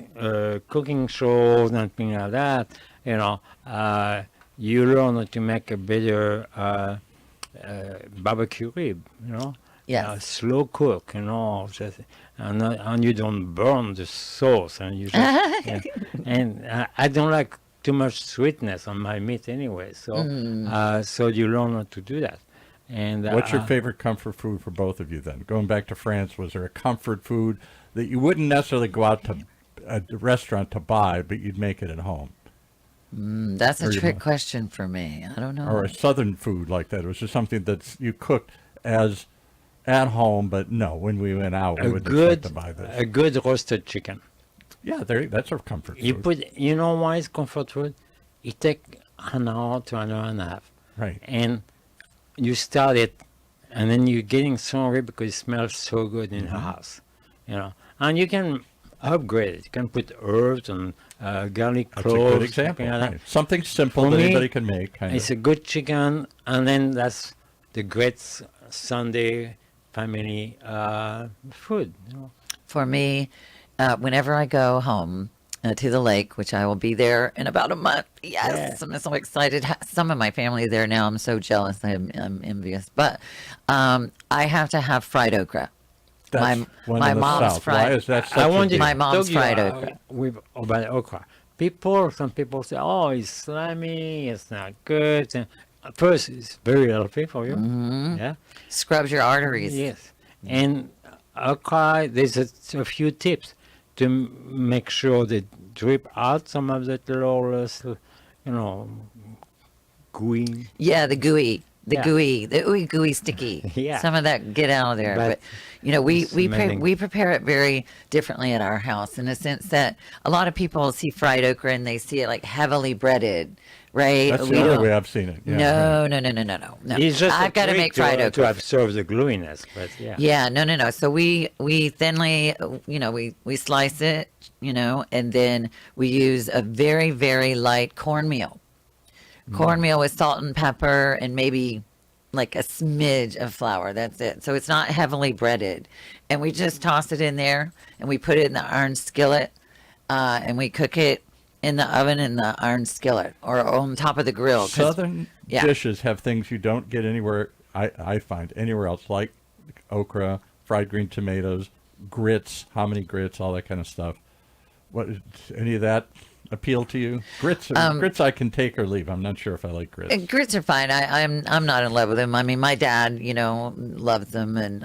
cooking shows and things like that, you learn how to make a better barbecue rib, Yes. slow cook, and you don't burn the sauce, and you just, yeah. And I don't like too much sweetness on my meat anyway, so so you learn how to do that. And What's your favorite comfort food for both of you then? Going back to France, was there a comfort food that you wouldn't necessarily go out to a restaurant to buy, but you'd make it at home? That's a Or you trick might- question for me. I don't know. Or a southern food like that? It was just something that you cooked as at home, but no, when we went out, we a wouldn't good expect to buy this. a good roasted chicken. Yeah, that's a comfort You food. you know why it's comfort food? It takes an hour to an hour and a half. Right. And you start it, and then you're getting so hungry because it smells so good in the house, And you can upgrade it. You can put herbs and garlic That's a cloves. good example. something like that. Right. Something simple For that me, anybody can make. Kind It's of. a good chicken, and then that's the great Sunday family food. For me, whenever I go home to the lake, which I will be there in about a month. Yes, I'm so excited. Some of my family there now. I'm so jealous. I'm envious. But I have to have fried okra. That's one my in the mom's South. fried. Why is that such I a wanted deal? My to mom's talk you, fried okra. About okra. Some people say, "Oh, it's slimy. It's not good." And at first, it's very healthy for you. Yeah. Scrubs your arteries. Yes. And okra, there's a few tips to make sure they drip out some of that little, gooey. Yeah, the gooey. The Yeah. gooey sticky. Yeah. Some of that get out of there. But But it's amazing. we prepare it very differently at our house in the sense that a lot of people see fried okra and they see it like heavily breaded, right? That's We the other don't- way I've seen it. Yeah, No, right. no. It's just I've got to make fried to okra. absorb the gluiness, but yeah. Yeah, no. So we thinly, we slice it, and then we use a very, very light cornmeal. Cornmeal with salt and pepper and maybe like a smidge of flour. That's it. So it's not heavily breaded. And we just toss it in there and we put it in the iron skillet and we cook it in the oven in the iron skillet or on top of the grill. 'cause- Southern yeah. dishes have things you don't get anywhere. I find anywhere else, like okra, fried green tomatoes, grits, hominy grits, all that kind of stuff. What any of that appeal to you? Grits I can take or leave. I'm not sure if I like grits. Grits are fine. I'm not in love with them. I mean, my dad, loves them, and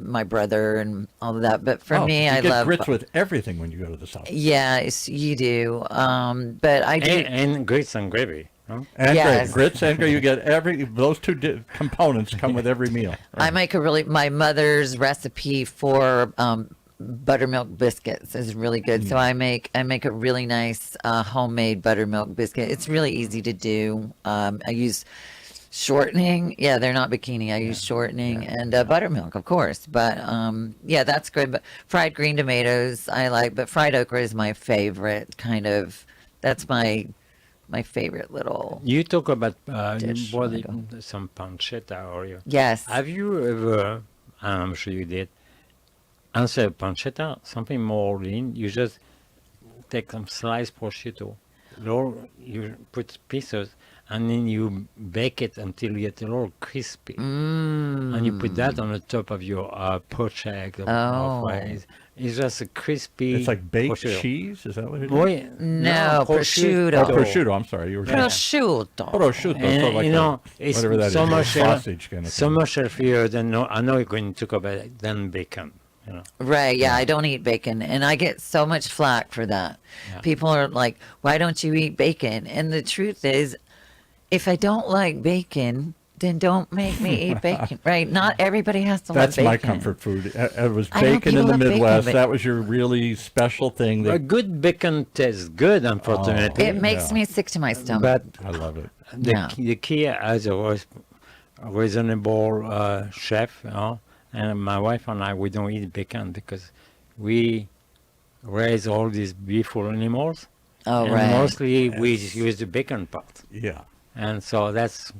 my brother and all of that. But for me, you I get love grits with everything when you go to the South. Yes, you do. But I do. And grits and gravy. Huh? And Yes. grits and gravy. You get those two components come with every meal. I make my mother's recipe for buttermilk biscuits is really good. So I make a really nice homemade buttermilk biscuit. It's really easy to do. I use shortening. Yeah, they're not bikini. I use shortening and buttermilk, of course. But yeah, that's good. But fried green tomatoes I like, but fried okra is my favorite kind of. That's my favorite little. You talk about Dish, what I go. some pancetta or you. Yes. Have you ever, and I'm sure you did, instead of pancetta, something more lean, you just take some sliced prosciutto, you put pieces, and then you bake it until you get a little crispy. And you put that on the top of your poached egg. Oh. Fries. It's just a crispy. It's like baked prosciutto. cheese. Is that what it is? Boy, No, prosciutto. Oh, prosciutto. I'm sorry. You were saying Prosciutto. prosciutto. And, So like you know, a, it's whatever that so is, much sausage kind of so thing. much healthier than I know you're going to talk about it, than bacon. You know. Right, yeah, I don't eat bacon, and I get so much flack for that. Yeah. People are like, "Why don't you eat bacon?" And the truth is, if I don't like bacon, then don't make me eat bacon. Right? Not everybody has to That's love my bacon. comfort food. It was I know bacon people in the love bacon, Midwest. but- That was your really special thing. A That, good bacon tastes good, unfortunately. It makes Yeah. me sick to my stomach. But I love it. the key as a reasonable chef, you know, and my wife and I, we don't eat bacon because we raise all these beautiful animals. Oh, and right. mostly we use the bacon part. Yeah. And so that's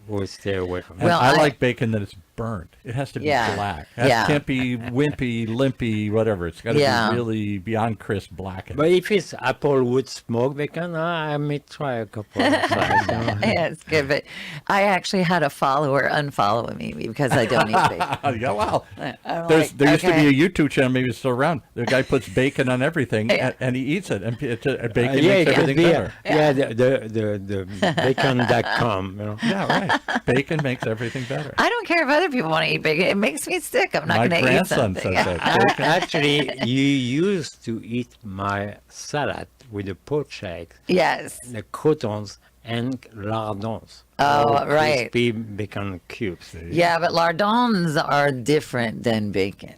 we stay away from. And Well, I I- like bacon that it's burnt. It has to be Yeah. black. Yeah. It can't be wimpy, limpy, whatever. It's got to Yeah. be really beyond crisp blackened. But if it's applewood smoked bacon, I may try a couple of times. You know. Yeah, it's good, but I actually had a follower unfollow me because I don't eat bacon. Yeah, wow. I'm There like, used to be okay. a YouTube channel, maybe it's still around. The guy puts bacon on everything, Yeah. and he eats it, and bacon Yeah, makes it could everything be, better. the bacon.com, you know. Yeah, right. Bacon makes everything better. I don't care if other people want to eat bacon. It makes me sick. I'm not My going to eat grandson something. says that. Actually, you used to eat my salad with the poached eggs, Yes. the croutons, and lardons. Oh, All right. Crispy bacon cubes. Yeah, but lardons are different than bacon.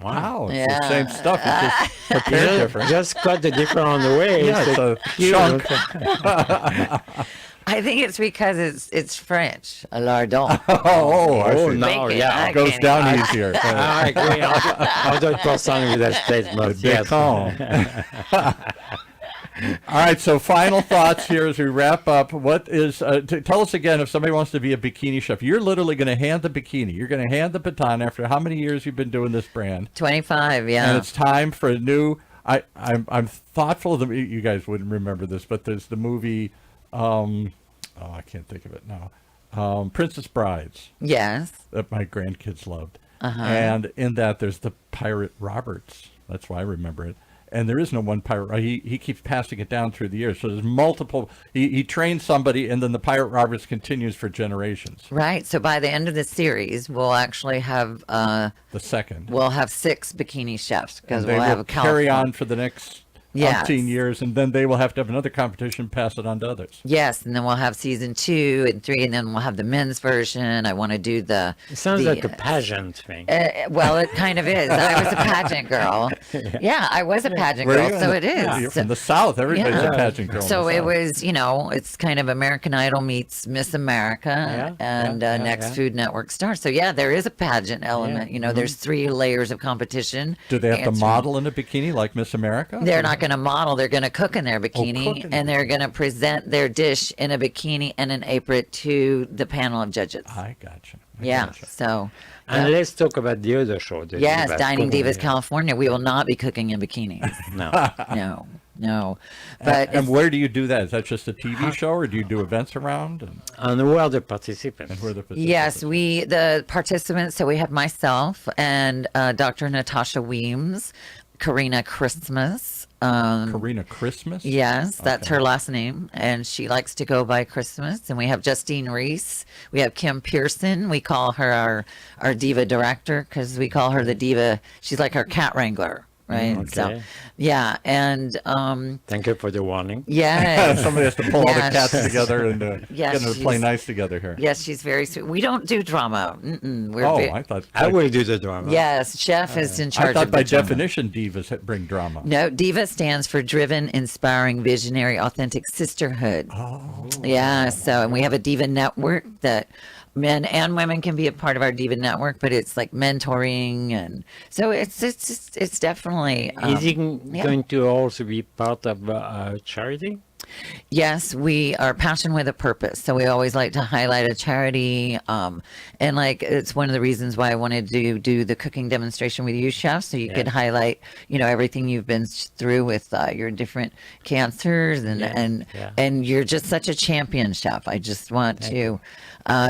Wow, it's Yeah. the same stuff. It's just prepared different. Just cut the different on the way. Yeah, it's a chunk. I think it's because it's French, a lardon. Oh, I Oh, see. no, Bacon, yeah. I It goes can't down eat- easier. I agree 100% with that statement. Yes. Bacon. All right, so final thoughts here as we wrap up. What is, tell us again, if somebody wants to be a bikini chef, you're literally going to hand the bikini. You're going to hand the baton after how many years you've been doing this brand? 25, And yeah. it's time for a new, I'm thoughtful that you guys wouldn't remember this, but there's the movie, I can't think of it now, Princess Brides, Yes. that my grandkids loved. Uh-huh. And in that, there's the pirate Roberts. That's why I remember it. And there is no one pirate. He keeps passing it down through the years. So there's multiple. He trains somebody, and then the pirate Roberts continues for generations. Right. So by the end of the series, we'll actually have The second. 6 bikini chefs because And they we'll have will a carry California. on for the next Yes. 15 years, and then they will have to have another competition, pass it on to others. Yes, and then we'll have season 2 and 3, and then we'll have the men's version. I want to do the. It sounds the, like a pageant thing. Well, it kind of is. I was a pageant girl. Yeah, I was a pageant Where are girl, you? so it is. Yeah, you're from the South. Everybody's Yeah. a pageant girl. in So the it South. was, it's kind of American Idol meets Miss America and yeah, Next yeah. Food Network Star. So yeah, there is a pageant element. There's 3 layers of competition. Do they have to Answering- model in a bikini like Miss America? They're not going to model. They're going to cook in their bikini, cook in and they're going to present their dish in a bikini and an apron to the panel of judges. I gotcha. I Yeah. gotcha. So. And let's talk about the other show. the Yes, Divas Dining Cooking. Divas, California. We will not be cooking in bikinis. No. No. But And where do you do that? Is that just a TV show, or do you do events around? And And who are the participants? where the yes, the participants. So we have myself and Dr. Natasha Weems, Karina Christmas. Karina Christmas? Yes, that's Okay. her last name, and she likes to go by Christmas. And we have Justine Reese. We have Kim Pearson. We call her our diva director because we call her the diva. She's like our cat wrangler. right? So, Okay. yeah, and Thank you for the warning. yes, Somebody has to pull all the Yes. cats together and Yes, get them to play she's- nice together here. yes, she's very sweet. We don't do drama. We're Oh, ve- I thought. I will do the drama. yes, Chef is in I charge thought of the by drama. definition divas bring drama. No, Diva stands for Driven, Inspiring, Visionary, Authentic Sisterhood. Oh. Yeah, so and we have a Diva network that men and women can be a part of our Diva network, but it's like mentoring, and so it's definitely Is it yeah. going to also be part of charity? Yes, we are passion with a purpose. So we always like to highlight a charity. And like, it's one of the reasons why I wanted to do the cooking demonstration with you, Chef, so you could highlight, everything you've been through with your different cancers and you're just such a champion, Chef. I just want to,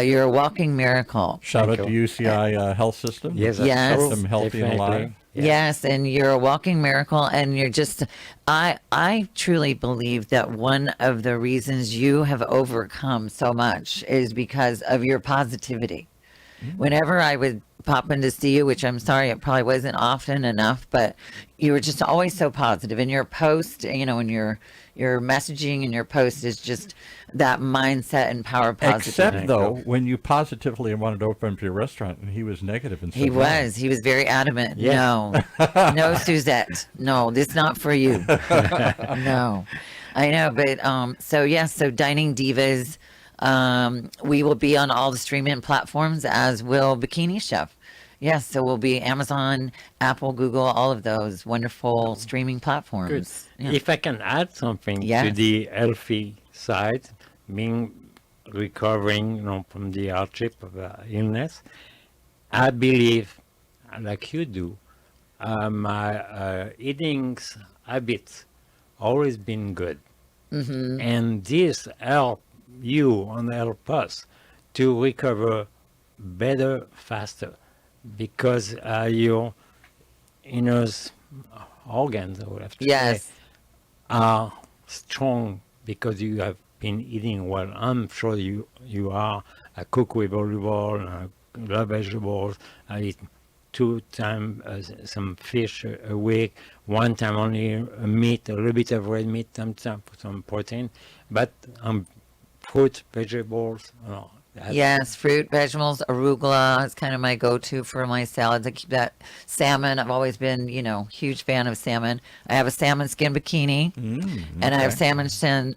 you're a walking miracle. Shout out Thank to you. UCI Health System. Yes, Yes. Keep them healthy and alive. definitely. Yes, and you're a walking miracle, and you're just I truly believe that one of the reasons you have overcome so much is because of your positivity. Whenever I would pop in to see you, which I'm sorry, it probably wasn't often enough, but you were just always so positive. And your post, and your messaging and your post is just that mindset and power of positivity. Except though, when you positively wanted to open up your restaurant, and he was negative and He was very adamant. Yeah. No, Suzette. No, this not for you. No, I know, but so Dining Divas, we will be on all the streaming platforms, as will Bikini Chef. Yes, so we'll be Amazon, Apple, Google, all of those wonderful streaming platforms. Good. Yeah. If I can add something to Yes. the healthy side, being recovering from the hardship of illness, I believe, like you do, my eating habits always been good, and this help you and help us to recover better, faster, because your inner organs, I would have to say, Yes. are strong because you have been eating well. I'm sure you are. I cook with olive oil, I love vegetables. I eat 2 times some fish a week, 1 time only meat, a little bit of red meat, sometimes for some protein, but fruit, vegetables. Yes, fruit, vegetables, arugula is kind of my go-to for my salads. I keep that salmon. I've always been, huge fan of salmon. I have a salmon skin bikini, and I have salmon skin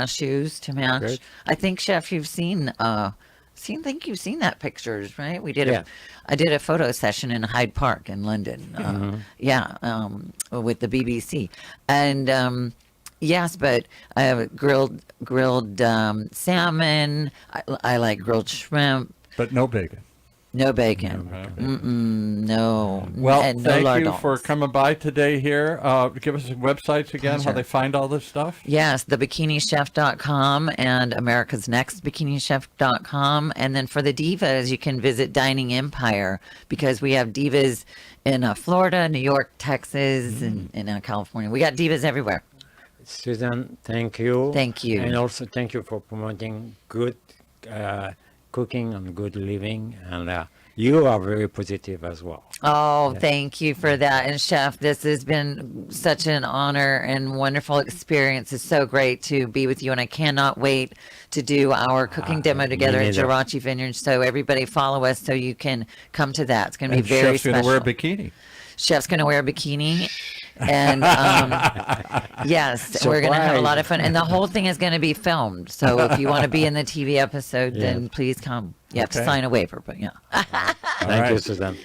shoes to match. Great. I think, Chef, you've seen. Think you've seen that pictures, right? Yeah. I did a photo session in Hyde Park in London. With the BBC, and. Yes, but I have grilled salmon. I like grilled shrimp. But no bacon. No bacon. No. Well, and no thank you lardons. for coming by today here. Give us the websites again, how Pleasure. they find all this stuff. Yes, thebikinichef.com and americasnextbikinichef.com. And then for the divas, you can visit Dining Empire, because we have divas in Florida, New York, Texas, and California. We got divas everywhere. Susan, thank you. Thank you. And also thank you for promoting good cooking and good living. And you are very positive as well. Oh, thank you for that. And Chef, this has been such an honor and wonderful experience. It's so great to be with you, and I cannot wait to do our cooking demo together at neither. Girachi Vineyard. So everybody follow us so you can come to that. It's going to be And very Chef's special. going to wear a bikini. Chef's going to wear a bikini. And yes, we're going to have a lot of fun. And the whole thing is going to be filmed. So if you want to be in the TV episode, then please come. You have to Okay. sign a waiver, but yeah. Thank you, right. Susan.